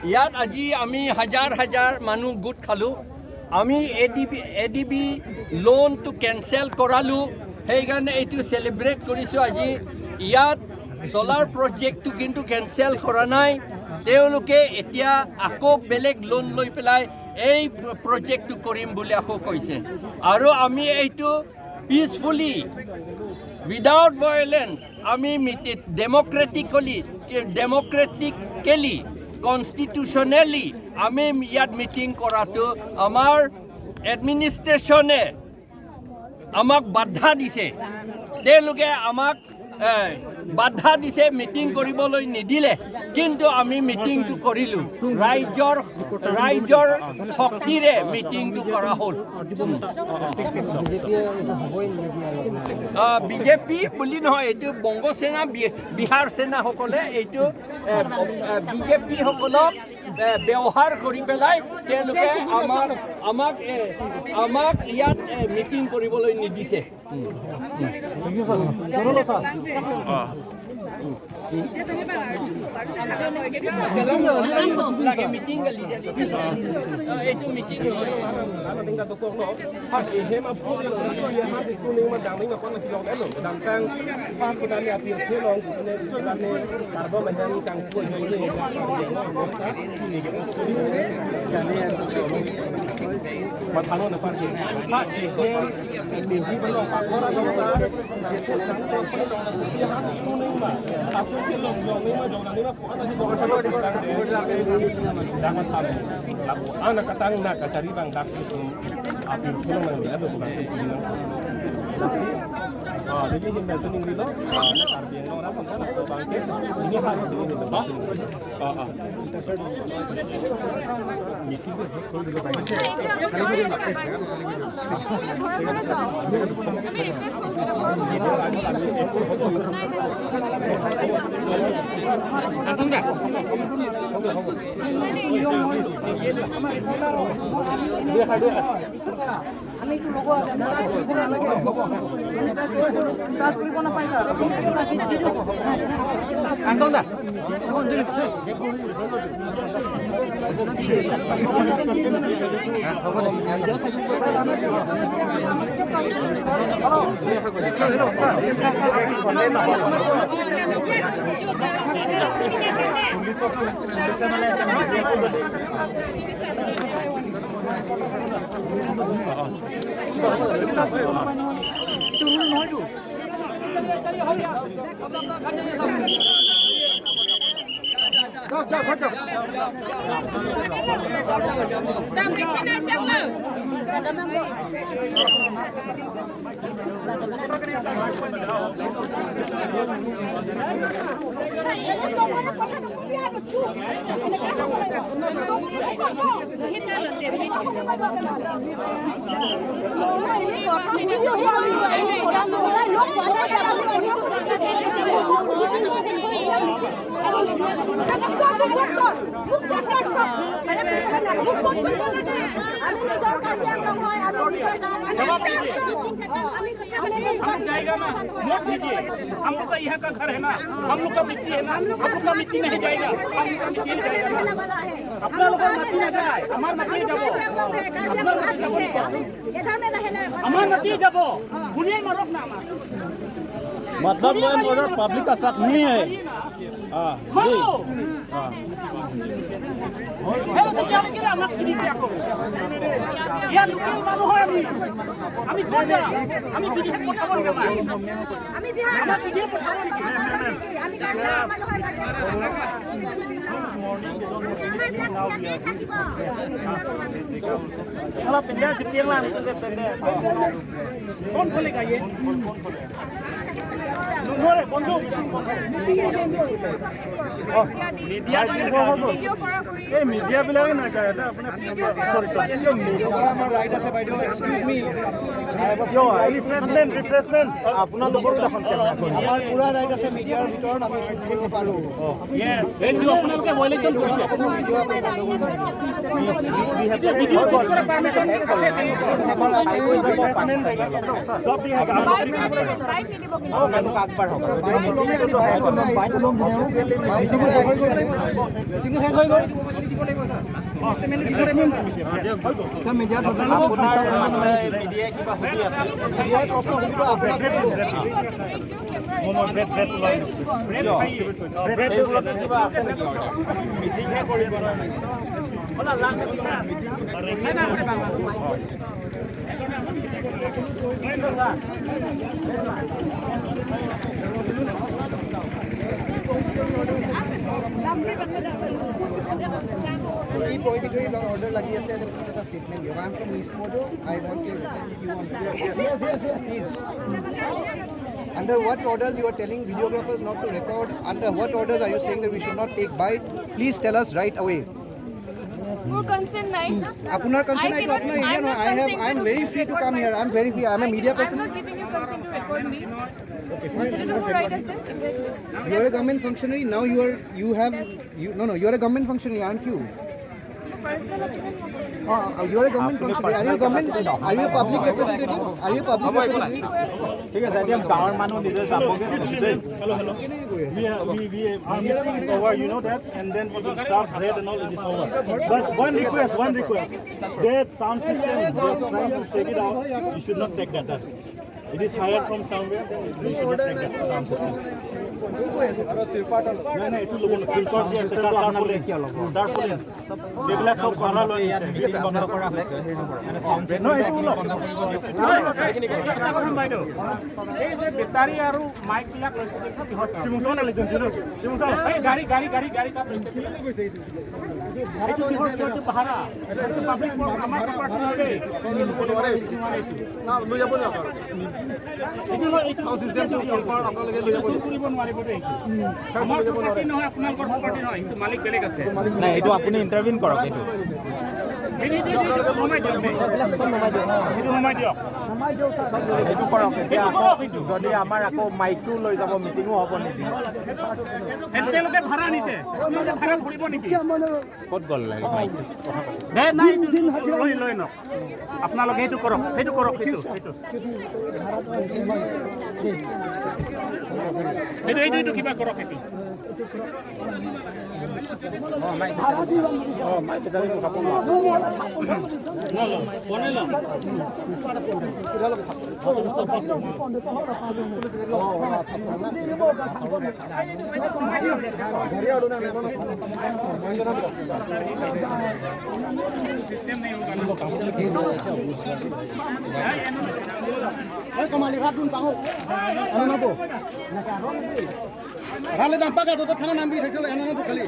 ইয়াত আজি আমি হাজাৰ হাজাৰ মানুহ গোট খালোঁ আমি এডিবি লোনটো কেনচেল কৰালোঁ সেইকাৰণে এইটো চেলিব্ৰেট কৰিছোঁ আজি ইয়াত সোলাৰ প্ৰজেক্টটো কিন্তু কেনচেল কৰা নাই তেওঁলোকে এতিয়া আকৌ বেলেগ লোন লৈ পেলাই এই প্ৰজেক্টটো কৰিম বুলি আকৌ কৈছে আৰু আমি এইটো পিচফুলি উইদাউট ভায়োলেন্স আমি ডেমক্ৰেটিকেলি কনষ্টিটিউশ্যনেলি আমি ইয়াত মিটিং কৰাটো আমাৰ এডমিনিষ্ট্ৰেশ্যনে আমাক বাধা দিছে তেওঁলোকে আমাক বাধা দিছে মিটিং কৰিবলৈ নিদিলে কিন্তু আমি মিটিংটো কৰিলোঁ ৰাইজৰ শক্তিৰে মিটিংটো কৰা হ'ল বিজেপি বুলি নহয় এইটো বংগ সেনা বিহাৰ সেনাসকলে এইটো বিজেপিসকলক ব্যৱহাৰ কৰি পেলাই তেওঁলোকে আমাক ইয়াত মিটিং কৰিবলৈ নিদিছে anak katang nak cari bang dak itu api pulang lagi ada bukan itu jadi hingga tu ning dilo nak arbian orang kan nak bangke ini harus dulu bah meeting tu kalau dulu baik sih kali ini nak tes kan kali ini আমি একটু লোক কাজ কৰিব নাপাই না जाएगा ना vote दीजिए हम लोग का यहाँ का घर है ना हम लोग का मिट्टी है ना हम लोग का मिट्टी नहीं जाएगा अपना लोग मिट्टी ना जाए हमार मिट्टी जाबो हमार मिट्टी जाबो दुनिया में रोक ना मतलब लॉ एंड ऑर्डर पब्लिक का साथ नहीं है कौन खोलेगा ये मीडिया বিলাকে না যায় এটা আপুনি সরি আমাৰ ৰাইট আছে বাইদেউ এক্সকিউজ মি ৰিফ্ৰেছমেন্ট আপোনাৰ লগৰ দেখোন আমাৰ পুৰা ৰাইট আছে মিডিয়াৰ ভিতৰত আমি শুট কৰিব পাৰো ইয়েস এন্ড আপোনালোকে ভায়োলেশন কৰিছে ভিডিও শুট কৰা পাৰমিশন আছে আমাৰ ৰিফ্ৰেছমেন্ট সব দি হবে আকবার হবে বাইক লম Prohibitory order lagi ase and please a statement give. I am from East Mojo. I want you on. Yes. Please. Under what orders you are telling videographers not to record? Under what orders are you saying that we should not take bite? Please tell us right away. More consent nahi. Apunar consent I to apna area no. I am very free to come here. I am very free. I am a media person. I'm not giving you consent to record me. Okay, fine. You know who write us it? Exactly. You are a government functionary. Now you are you are a government functionary, aren't you? Personal opinion. You are a government functionary. Are you a government? Are you a public representative? Are you a public representative? ঠিক আছে এতিয়া গাঁৱৰ মানুহ নিজে যাবগে we our meeting is over, you know that, and then we will serve bread and all, it is over. But one request, that sound system, they are trying to take it out, you should not take that. It is hired from somewhere, then you should not take that sound system. নাই এইটো ল'ব filter যে আছে তাৰপলিন এইবিলাক চব কৰা লৈ আছে মিটিং বন্ধ কৰা হৈছে মানে সাউণ্ড ন এইটো এই যে বেটাৰী আৰু মাইক বিলাক লৈছে কিহত টিমুছন লিখুন এই গাড়ী কাপ গৈছে এইটো কিহত ভাড়া এইটো পাব্লিক আমাৰ প্ৰপাৰ্টি না লৈ যাব না এইটো সাউণ্ড সিস্টেমটো আপোনালোকে লৈ যাব কৰিব নোৱাৰিব দেই আমাৰ প্ৰপাৰ্টি নহয় আপোনালোকৰ প্ৰপাৰ্টি নহয় কিন্তু মালিক বেলেগ আছে না এইটো আপুনি ইন্টাৰভিউ কৰক এইটো এইটো কৰক এতিয়া যদি আমাৰ আকৌ মাইকটো লৈ যাব মিটিঙো হ'ব নেকি তেওঁলোকে ভাড়া নিছে ভাড়া ঘূৰিব নেকি ক'ত গ'ল মাইকটো লৈ ন আপোনালোকে সেইটো কৰক সেইটো কিবা কৰক সেইটো Rale dampak atau tangan ambil itu yang mana kali.